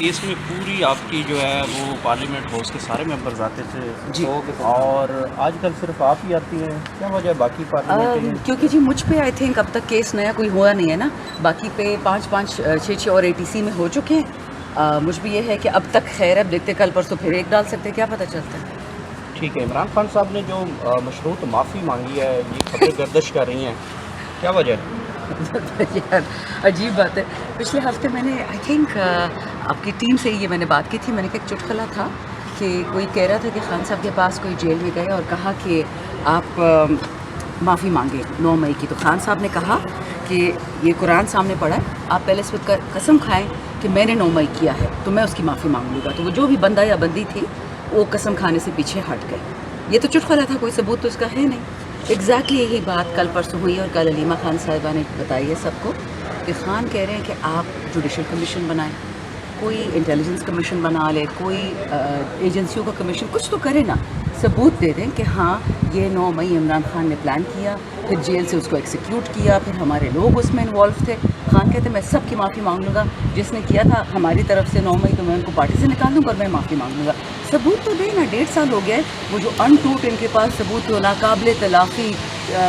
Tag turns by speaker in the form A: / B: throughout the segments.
A: Case میں پوری آپ کی جو ہے وہ پارلیمنٹ ہاؤس کے سارے ممبرز آتے تھے
B: جی،
A: اور آج کل صرف آپ ہی آتی ہیں، کیا وجہ ہے باقی پارلیمنٹ
B: کیونکہ جی مجھ پہ آئی تھنک اب تک کیس نیا کوئی ہوا نہیں ہے نا، باقی پہ 5 6 اور ATC میں ہو چکے ہیں. مجھ بھی یہ ہے کہ اب تک خیر اب دیکھتے کل پرسوں پھر ایک ڈال سکتے، کیا پتہ چلتا ہے.
A: ٹھیک ہے. عمران خان صاحب نے جو مشروط معافی مانگی ہے، یہ خبریں گردش کر رہی ہیں، کیا وجہ ہے؟
B: یار عجیب بات ہے. پچھلے ہفتے میں نے آئی تھنک آپ کی ٹیم سے یہ میں نے بات کی تھی. میں نے کہا ایک چٹکلا تھا کہ کوئی کہہ رہا تھا کہ خان صاحب کے پاس کوئی جیل میں گئے اور کہا کہ آپ معافی مانگے 9 مئی کی. تو خان صاحب نے کہا کہ یہ قرآن سامنے پڑھا ہے، آپ پہلے اس وقت قسم کھائیں کہ میں نے 9 مئی کیا ہے تو میں اس کی معافی مانگ لوں گا. تو وہ جو بھی بندہ یا بندی تھی وہ قسم کھانے سے پیچھے ہٹ گئے. یہ تو چٹکلا تھا، کوئی ثبوت تو اس کا ہے نہیں. ایگزیکٹلی یہی بات کل پرسوں ہوئی اور کل علیمہ خان صاحبہ نے بتائی ہے سب کو کہ خان کہہ رہے ہیں کہ آپ جوڈیشل کمیشن بنائیں، کوئی انٹیلیجنس کمیشن بنا لے، کوئی ایجنسیوں کا کمیشن کچھ تو کرے نا، ثبوت دے دیں کہ ہاں یہ 9 مئی عمران خان نے پلان کیا، پھر جیل سے اس کو ایکسیکیوٹ کیا، پھر ہمارے لوگ اس میں انوالو تھے. خان کہتے ہیں میں سب کی معافی مانگ لوں گا، جس نے کیا تھا ہماری طرف سے 9 مئی تو میں ان کو پارٹی سے نکال دوں گا اور میں معافی مانگ لوں گا. ثبوت تو دے نا. 1.5 سال ہو گیا ہے، وہ جو انٹوٹ ان کے پاس ثبوت ہو ناقابل تلافی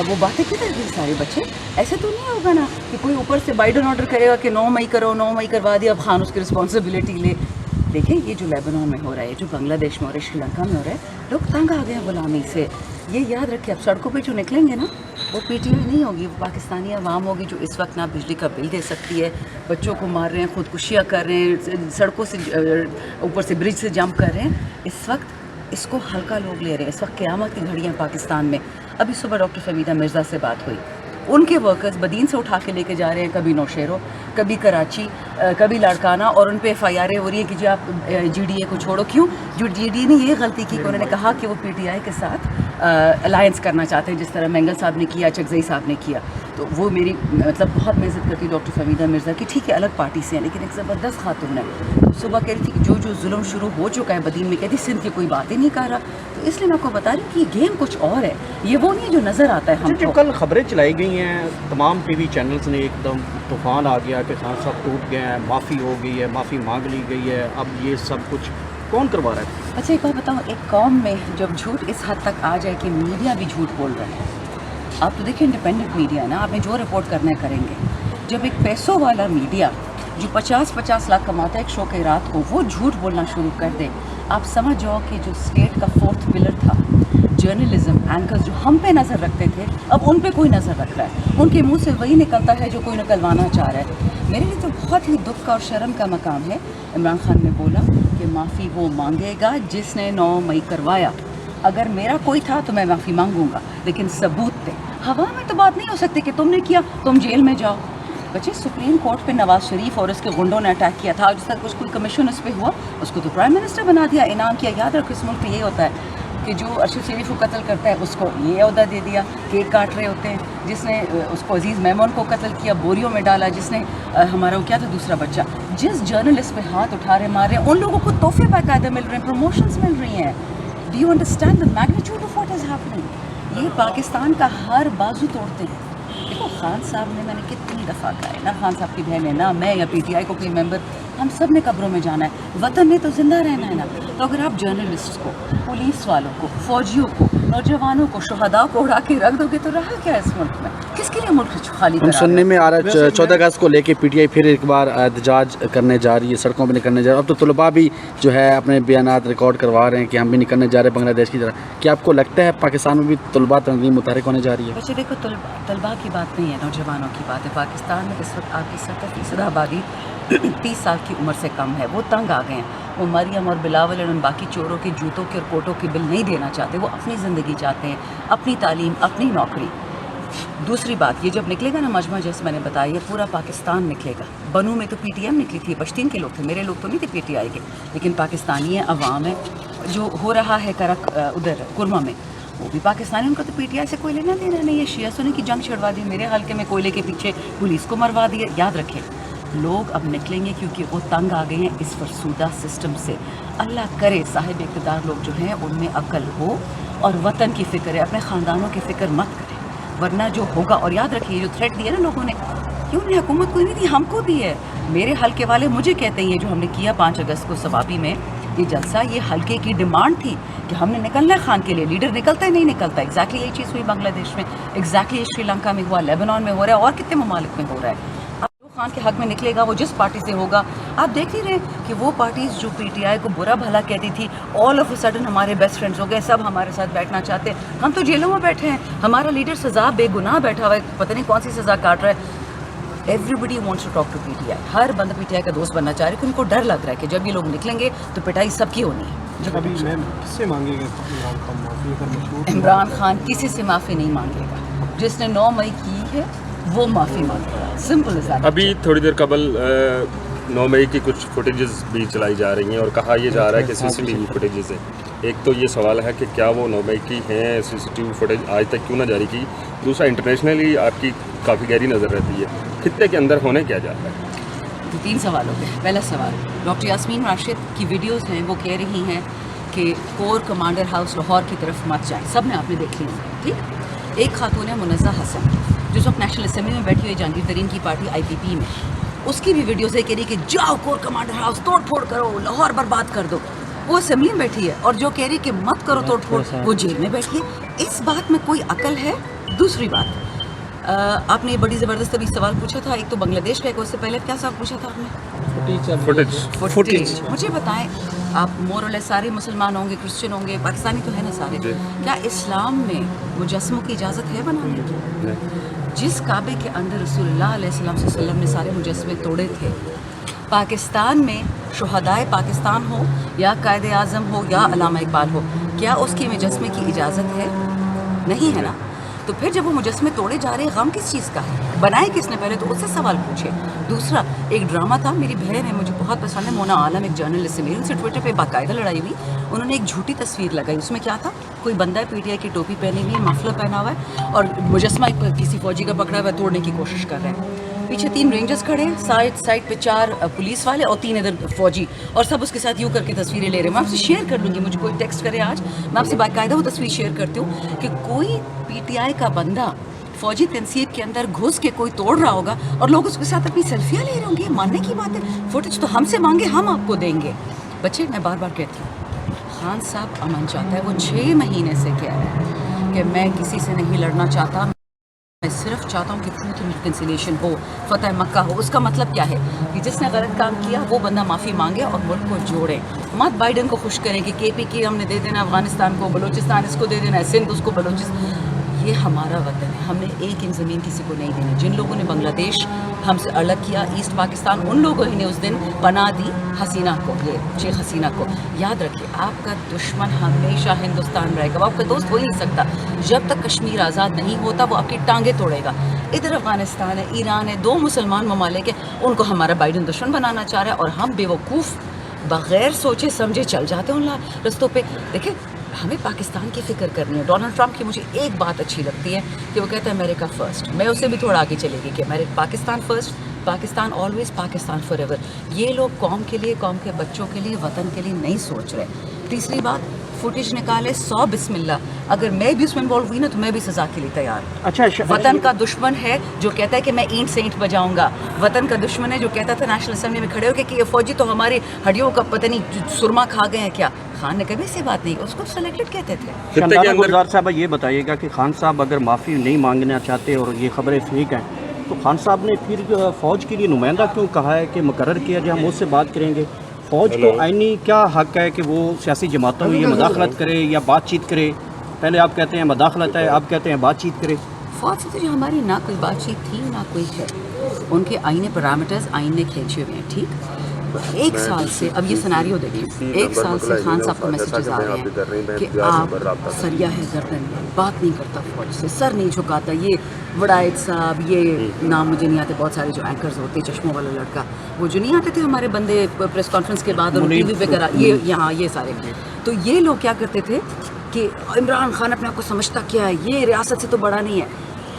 B: وہ باتیں کدھر گئی سارے بچے. ایسے تو نہیں ہوگا نا کہ کوئی اوپر سے بائیڈن آرڈر کرے گا کہ 9 مئی کرو، 9 مئی کروا دیا، اب خان اس کی رسپانسبلٹی لے. دیکھیں یہ جو لیبنان میں ہو رہا ہے، جو بنگلہ دیش میں ہو رہا ہے، شری لنکا میں ہو رہا ہے، لوگ تنگ آ گئے ہیں غلامی سے. یہ یاد رکھیں اب سڑکوں پہ جو نکلیں گے نا وہ PTI نہیں ہوگی، وہ پاکستانی عوام ہوگی جو اس وقت نہ بجلی کا بل دے سکتی ہے، بچوں کو مار رہے ہیں، خودکشیاں کر رہے ہیں، سڑکوں سے اوپر سے برج سے جمپ کر رہے ہیں. اس وقت اس کو ہلکا لوگ لے رہے ہیں. اس وقت قیامت کی گھڑیاں پاکستان میں. ابھی صبح ڈاکٹر فمیدہ مرزا سے بات ہوئی، ان کے ورکرز بدین سے اٹھا کے لے کے جا رہے ہیں، کبھی نوشیرو، کبھی کراچی، کبھی لاڑکانہ، اور ان پہ FIR ہو رہی ہے کہ جی آپ GDA کو چھوڑو. کیوں؟ جو GDA نے یہ غلطی کی کہ انہوں نے کہا کہ وہ PTI کے ساتھ الائنس کرنا چاہتے ہیں، جس طرح مینگل صاحب نے کیا، چکزئی صاحب نے کیا. تو وہ میری مطلب بہت میں عزت کرتی ڈاکٹر فمیدہ مرزا کی. ٹھیک ہے الگ پارٹی سے ہیں لیکن ایک زبردست خاتون ہے. صبح کہہ رہی تھی کہ جو ظلم شروع ہو چکا ہے بدین میں، کہتی سندھ کی کوئی بات ہی نہیں کر رہا. تو اس لیے میں آپ کو بتا رہی ہوں کہ یہ گیم کچھ اور ہے، یہ وہ نہیں جو نظر آتا ہے ہم
A: جو
B: کو.
A: کل خبریں چلائی گئی ہیں تمام TV چینلز نے، ایک دم طوفان آ گیا کہ خان صاحب ٹوٹ گئے ہیں، معافی ہو گئی ہے، معافی مانگ لی گئی ہے، اب یہ سب کچھ کون کروا رہا ہے؟
B: اچھا ایک بات بتاؤں، ایک قوم میں جب جھوٹ اس حد تک آ جائے کہ میڈیا بھی جھوٹ بول رہا ہے. آپ تو دیکھیں انڈیپینڈنٹ میڈیا نا، آپ نے جو رپورٹ کرنا ہے کریں گے. جب ایک پیسوں والا میڈیا جو 50 لاکھ کماتا ہے ایک شو کے رات کو، وہ جھوٹ بولنا شروع کر دے، آپ سمجھ جاؤ کہ جو اسٹیٹ کا 4تھ پلر تھا جرنلزم، اینکرز جو ہم پہ نظر رکھتے تھے اب ان پہ کوئی نظر رکھ رہا ہے. ان کے منہ سے وہی نکلتا ہے جو کوئی نکلوانا چاہ رہا ہے. میرے لیے تو بہت ہی دکھ کا اور شرم کا مقام ہے. عمران خان نے بولا کہ معافی وہ مانگے گا جس نے 9 مئی کروایا. اگر میرا کوئی تھا تو میں معافی مانگوں گا، لیکن ثبوت دے. ہوا میں تو بات نہیں ہو سکتی کہ تم نے کیا تم جیل میں جاؤ. بچے سپریم کورٹ پہ نواز شریف اور اس کے گنڈوں نے اٹیک کیا تھا، جس تک کوئی کمیشن اس پہ ہوا اس کو تو پرائم منسٹر بنا دیا، انعام کیا. یاد رکھو اس ملک میں یہ ہوتا ہے کہ جو ارشد شریف کو قتل کرتا ہے اس کو یہ عہدہ دے دیا، کیک کاٹ رہے ہوتے ہیں. جس نے اس کو عزیز میمون کو قتل کیا بوریوں میں ڈالا، جس نے ہمارا وہ کیا تھا دوسرا بچہ، جس جرنلسٹ پہ ہاتھ اٹھا رہے مار رہے ہیں، ان لوگوں کو تحفے باقاعدہ مل رہے ہیں، پروموشنز مل رہی ہیں. Do you understand the magnitude of what is happening? یہ پاکستان کا ہر بازو توڑتے ہیں. دیکھو خان صاحب نے، میں نے کتنی دفعہ کہا ہے، نہ خان صاحب کی بہن ہے، نہ میں یا PTI کو کوئی ممبر، ہم سب نے قبروں میں جانا ہے، وطن میں تو زندہ رہنا ہے نا. تو اگر آپ جرنلسٹ کو، پولیس والوں کو، فوجیوں کو، نوجوانوں کو، شہداء کو اڑا کے رکھ دو گے تو رہا کیا اس ملک میں؟ کس کے لیے ملک خالی کرا
C: سننے
B: ہے؟
C: میں آ رہا ہے 14 اگست کو لے کے PTI پھر ایک بار احتجاج کرنے جا رہی ہے، سڑکوں پہ نکلنے جا رہی ہے. اب تو طلباء بھی جو ہے اپنے بیانات ریکارڈ کروا رہے ہیں کہ ہم بھی نکلنے جا رہے ہیں بنگلہ دیش کی طرح. کیا آپ کو لگتا ہے پاکستان میں بھی طلباء تنظیم متحرک ہونے جا رہی ہے؟
B: ویسے دیکھو طلباء کی بات نہیں ہے، نوجوانوں کی بات ہے. پاکستان میں اس وقت آپ کی 70% آبادی 30 سال کی عمر سے کم ہے. وہ تنگ آ گئے ہیں. وہ مریم اور بلاول اور ان باقی چوروں کے جوتوں کے اور کوٹوں کے بل نہیں دینا چاہتے. وہ اپنی زندگی چاہتے ہیں، اپنی تعلیم، اپنی نوکری. دوسری بات، یہ جب نکلے گا نا مجمع جیسے میں نے بتایا، یہ پورا پاکستان نکلے گا. بنو میں تو PTM نکلی تھی، پشتین کے لوگ تھے، میرے لوگ تو نہیں تھے PTI کے، لیکن پاکستانی ہیں، عوام ہے. جو ہو رہا ہے کرک ادھر کرما میں، وہ بھی پاکستانی. ان کا تو PTI سے کوئی لینا دینا نہیں ہے. شیعہ سنی کی جنگ چھڑوا دی، میرے حلقے میں کوئلے کے پیچھے پولیس کو مروا دیا. یاد رکھیں لوگ اب نکلیں گے کیونکہ وہ تنگ آ گئے ہیں اس فرسودہ سسٹم سے. اللہ کرے صاحب اقتدار لوگ جو ہیں ان میں عقل ہو اور وطن کی فکر ہے، اپنے خاندانوں کی فکر مت کریں، ورنہ جو ہوگا. اور یاد رکھیے جو تھریٹ دیا نا لوگوں نے، کیوں انہیں حکومت کوئی نہیں دی، ہم کو دی ہے. میرے حلقے والے مجھے کہتے ہیں یہ جو ہم نے کیا 5 اگست کو سوابی میں یہ جلسہ یہ حلقے کی ڈیمانڈ تھی کہ ہم نے نکلنا ہے خان کے لیے. لیڈر نکلتا ہے نہیں نکلتا. ایگزیکٹلی یہی چیز ہوئی بنگلہ دیش میں, ایگزیکٹلی سری لنکا میں ہوا, لیبنان میں ہو رہا ہے, اور کتنے ممالک میں ہو رہا ہے. خان کے حق میں نکلے گا وہ جس پارٹی سے ہوگا. آپ دیکھ نہیں رہے کہ وہ پارٹیز جو پی ٹی آئی کو برا بھلا کہتی تھی آل آف اے سڈن ہمارے بیسٹ فرینڈز ہو گئے, سب ہمارے ساتھ بیٹھنا چاہتے ہیں. ہم تو جیلوں میں بیٹھے ہیں, ہمارا لیڈر سزا بے گناہ بیٹھا ہوا ہے, پتہ نہیں کون سی سزا کاٹ رہا ہے. Everybody wants to talk to P T I. ہر بندہ پی ٹی آئی کا دوست بننا چاہ رہے کہ ان کو ڈر لگ رہا ہے کہ جب یہ لوگ نکلیں گے تو پٹائی سب کی ہونی ہے.
D: ابھی میم کس سے مانگے گا عمران خان معافی اگر مشہور
B: عمران خان کسی سے معافی نہیں مانگے گا. جس نے 9 مئی کی ہے وہ معافی مانگے گا. Simple is that.
E: ابھی تھوڑی دیر قبل 9 مئی کی کچھ فوٹیجز بھی چلائی جا رہی ہیں اور کہا یہ جا رہا ہے کہ سی سی ٹی وی فوٹیجز ہیں. ایک تو یہ سوال ہے کہ کیا وہ 9 مئی کی ہیں, سی سی ٹی وی فوٹیج آج تک کیوں نہ جاری کی. دوسرا انٹرنیشنلی آپ کی کافی گہری نظر رہتی ہے, خطے کے اندر ہونے کیا جاتا ہے.
B: 3 سوال ہو گئے. پہلا سوال, ڈاکٹر یاسمین راشد کی ویڈیوز ہیں وہ کہہ رہی ہیں کہ کور کمانڈر ہاؤس لاہور کی طرف مت جائیں. سب نے آپ نے دیکھ لی ہیں, ٹھیک. ایک خاتون ہے منزہ حسن جو اس وقت نیشنل اسمبلی میں بیٹھی ہوئی جہانگیر ترین کی پارٹی آئی پی پی میں, اس کی بھی ویڈیوز ہے کہہ رہی کہ جاؤ کور کمانڈر ہاؤس توڑ پھوڑ کرو, لاہور برباد کر دو. وہ اسمبلی میں بیٹھی ہے, اور جو کہہ رہی کہ مت کرو توڑ پھوڑ وہ جیل میں بیٹھی ہے. اس بات میں کوئی عقل ہے؟ دوسری بات, آپ نے یہ بڑی زبردست ابھی سوال پوچھا تھا, ایک تو بنگلہ دیش کا, ایک اس سے پہلے کیا سوال پوچھا تھا آپ نے؟
E: فوٹیج.
B: مجھے بتائیں, آپ مور اور سارے مسلمان ہوں گے, کرسچن ہوں گے, پاکستانی تو ہے نا سارے, کیا اسلام میں مجسموں کی اجازت ہے بنانے کی؟ جس کعبے کے اندر رسول اللہ علیہ وسلم نے سارے مجسمے توڑے تھے, پاکستان میں شہدائے پاکستان ہو یا قائد اعظم ہو یا علامہ اقبال ہو, کیا اس کی مجسمے کی اجازت ہے؟ نہیں ہے نا. تو پھر جب وہ مجسمے توڑے جا رہے ہیں, غم کس چیز کا ہے؟ بنائے کس نے؟ پہلے تو اس سے سوال پوچھے. دوسرا, ایک ڈرامہ تھا, میری بہن ہے, مجھے بہت پسند ہے, مونا عالم ایک جرنلسٹ ہے, میری ان سے ٹویٹر پہ باقاعدہ لڑائی ہوئی. انہوں نے ایک جھوٹی تصویر لگائی, اس میں کیا تھا, کوئی بندہ ہے پی ٹی آئی کی ٹوپی پہنی ہوئی ہے, مفلر پہنا ہوا ہے, اور مجسمہ کسی فوجی کا پکڑا ہوا ہے, توڑنے کی کوشش کر رہے ہیں. پیچھے 3 رینجرز کھڑے ہیں, سائڈ پہ 4 پولیس والے اور 3 ادھر فوجی, اور سب اس کے ساتھ یوں کر کے تصویریں لے رہے ہیں. میں آپ سے شیئر کر لوں گی, مجھے کوئی ٹیکسٹ کرے آج, میں آپ سے باقاعدہ وہ تصویر شیئر کرتی ہوں کہ کوئی پی ٹی آئی کا بندہ فوجی تنصیب کے اندر گھس کے کوئی توڑ رہا ہوگا اور لوگ اس کے ساتھ اپنی سیلفیاں لے رہے ہوں گے. ماننے کی بات ہے, فوٹیج تو ہم سے مانگے, ہم آپ کو دیں گے. بچے, میں بار بار کہتی ہوں, خان صاحب امن چاہتا ہے, وہ 6 مہینے سے کہہ رہے ہیں کہ میں کسی سے نہیں لڑنا چاہتا, میں صرف چاہتا ہوں کہ ٹروتھ اینڈ ریکنسیلیشن ہو, فتح مکہ ہو. اس کا مطلب کیا ہے کہ جس نے غلط کام کیا وہ بندہ معافی مانگے اور ملک کو جوڑے. مت بائیڈن کو خوش کریں کہ کے پی کے ہم نے دے دینا افغانستان کو, بلوچستان اس کو دے دینا ہے, سندھ اس کو, بلوچستان. یہ ہمارا وطن ہے, ہم نے 1 انچ زمین کسی کو نہیں دینی. جن لوگوں نے بنگلہ دیش ہم سے الگ کیا, ایسٹ پاکستان, ان لوگوں ہی نے اس دن پناہ دی حسینہ کو, یہ شیخ حسینہ کو. یاد رکھیے, آپ کا دشمن ہمیشہ ہندوستان رہے گا, وہ آپ کا دوست ہو ہی نہیں سکتا. جب تک کشمیر آزاد نہیں ہوتا وہ آپ کی ٹانگیں توڑے گا. ادھر افغانستان ہے, ایران ہے, 2 مسلمان ممالک ہیں, ان کو ہمارا بائیڈن دشمن بنانا چاہ رہا ہے, اور ہم بے وقوف بغیر سوچے سمجھے چل جاتے ہیں ان رستوں پہ. دیکھیں, ہمیں پاکستان کی فکر کرنی ہے. ڈونلڈ ٹرمپ کی مجھے ایک بات اچھی لگتی ہے کہ وہ کہتا ہے امریکہ فرسٹ. میں اسے بھی تھوڑا آگے چلے گی کہ Pakistan first, Pakistan always, Pakistan for ever. یہ لوگ قوم کے لیے, قوم کے بچوں کے لیے, وطن کے لیے نہیں سوچ رہے. تیسری بات, فوٹیج نکالے 100 بسم اللہ. اگر میں بھی اس میں انوالو ہوئی نا تو میں بھی سزا کے لیے تیار ہوں.
A: اچھا,
B: وطن کا دشمن ہے جو کہتا ہے کہ میں اینٹ سے اینٹ بجاؤں گا. وطن کا دشمن ہے جو کہتا تھا نیشنل اسمبلی میں کھڑے ہو کے کہ یہ فوجی تو ہماری ہڈیوں کا پتہ نہیں سرما کھا گئے ہیں کیا. خان نے کبھی ایسی بات نہیں کی, اس کو سلیکٹڈ کہتے تھے.
A: شاندار گلزار صاحب, یہ بتائیے گا کہ خان صاحب اگر معافی نہیں مانگنا چاہتے اور یہ خبریں فیک ہیں تو خان صاحب نے پھر فوج کے لیے نمائندہ کیوں کہا ہے کہ مقرر کیا جائے, ہم اس سے بات کریں گے. فوج کو آئینی کیا حق ہے کہ وہ سیاسی جماعتوں میں یہ مداخلت کرے یا بات چیت کرے؟ پہلے آپ کہتے ہیں مداخلت ہے, آپ کہتے ہیں بات چیت کرے.
B: فوج سے تو ہماری نہ کوئی بات چیت تھی نہ کوئی ہے. ان کے آئین پیرامیٹرز آئین نے کھینچے ہوئے ہیں. ٹھیک, 1 سال سے, اب یہ سناریو دیکھیں, 1 سال سے خان صاحب کو میسیجز آ رہے ہیں کہ آپ سریا ہے گردن میں, بات نہیں کرتا فوج سے, سر نہیں جھکاتا. یہ وڑائد صاحب, یہ نام مجھے نہیں آتے, بہت سارے جو اینکرز ہوتے, چشموں والا لڑکا, وہ جو نہیں آتے تھے ہمارے بندے پریس کانفرنس کے بعد اور ٹی وی پہ کرا, یہ یہاں یہ سارے. تو یہ لوگ کیا کرتے تھے کہ عمران خان اپنے آپ کو سمجھتا کیا ہے, یہ ریاست سے تو بڑا نہیں ہے.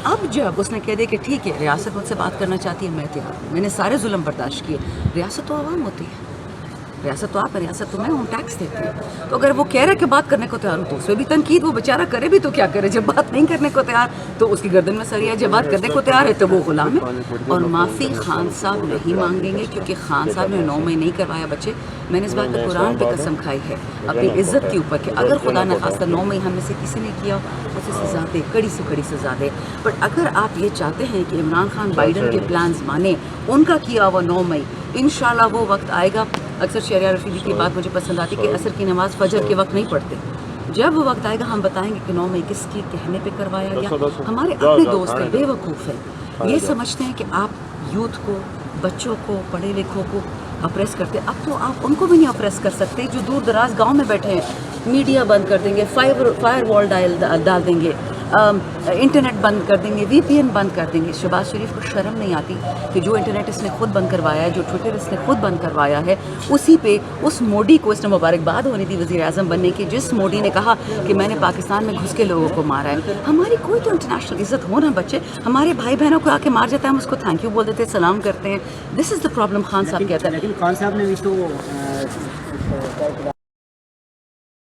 B: اب جب اس نے کہہ دیا کہ ٹھیک ہے ریاست مجھ سے بات کرنا چاہتی ہے, میں تیار ہوں, میں نے سارے ظلم برداشت کیے. ریاست تو عوام ہوتی ہے, ریاست تو آپ ہیں، ریاست تو میں ہوں، ٹیکس دیتے ہیں. تو اگر وہ کہہ رہے کہ بات کرنے کو تیار ہوں تو اس میں بھی تنقید، وہ بیچارہ کرے بھی تو کیا کرے. جب بات نہیں کرنے کو تیار تو اس کی گردن میں سر ہے، جب بات کرنے کو تیار ہے تو وہ غلام ہے. اور معافی خان صاحب نہیں مانگیں گے کیونکہ خان صاحب نے 9 مئی نہیں کروایا بچے. میں نے اس بات پہ قرآن پہ قسم کھائی ہے اپنی عزت کے اوپر کہ اگر خدا نخواستہ 9 مئی ہم میں سے کسی نے کیا اسے سزا دے، کڑی سے کڑی سزا دے. بٹ اگر آپ یہ چاہتے ہیں کہ عمران خان بائیڈن کے پلانز مانیں، ان کا کیا ہوا 9 مئی انشاءاللہ وہ وقت آئے گا. اکثر شہریار رفیقی کی بات مجھے پسند آتی کہ عصر کی نماز فجر کے وقت نہیں پڑھتے. جب وہ وقت آئے گا ہم بتائیں گے کہ 9 مئی کس کی کہنے پہ کروایا گیا. ہمارے اپنے دوست ہیں، بے وقوف ہیں، یہ سمجھتے ہیں کہ آپ یوتھ کو، بچوں کو، پڑھے لکھوں کو اپریس کرتے. اب تو آپ ان کو بھی نہیں اپریس کر سکتے جو دور دراز گاؤں میں بیٹھے ہیں. میڈیا بند کر دیں گے، فائر وال ڈال دیں گے، انٹرنیٹ بند کر دیں گے، وی پی این بند کر دیں گے. شہباز شریف کو شرم نہیں آتی کہ جو انٹرنیٹ اس نے خود بند کروایا ہے، جو ٹویٹر اس نے خود بند کروایا ہے، اسی پہ اس مودی کو اس نے مبارکباد ہونی تھی وزیر اعظم بننے کی، جس مودی نے کہا کہ میں نے پاکستان میں گھس کے لوگوں کو مارا ہے. ہماری کوئی تو انٹرنیشنل عزت ہو نا بچے. ہمارے بھائی بہنوں کو آ کے مار جاتا ہے، ہم اس کو تھینک یو بول دیتے ہیں، سلام کرتے ہیں. دس از دا پرابلم. خان صاحب کہتا ہے
F: لیکن خان صاحب نے بھی تو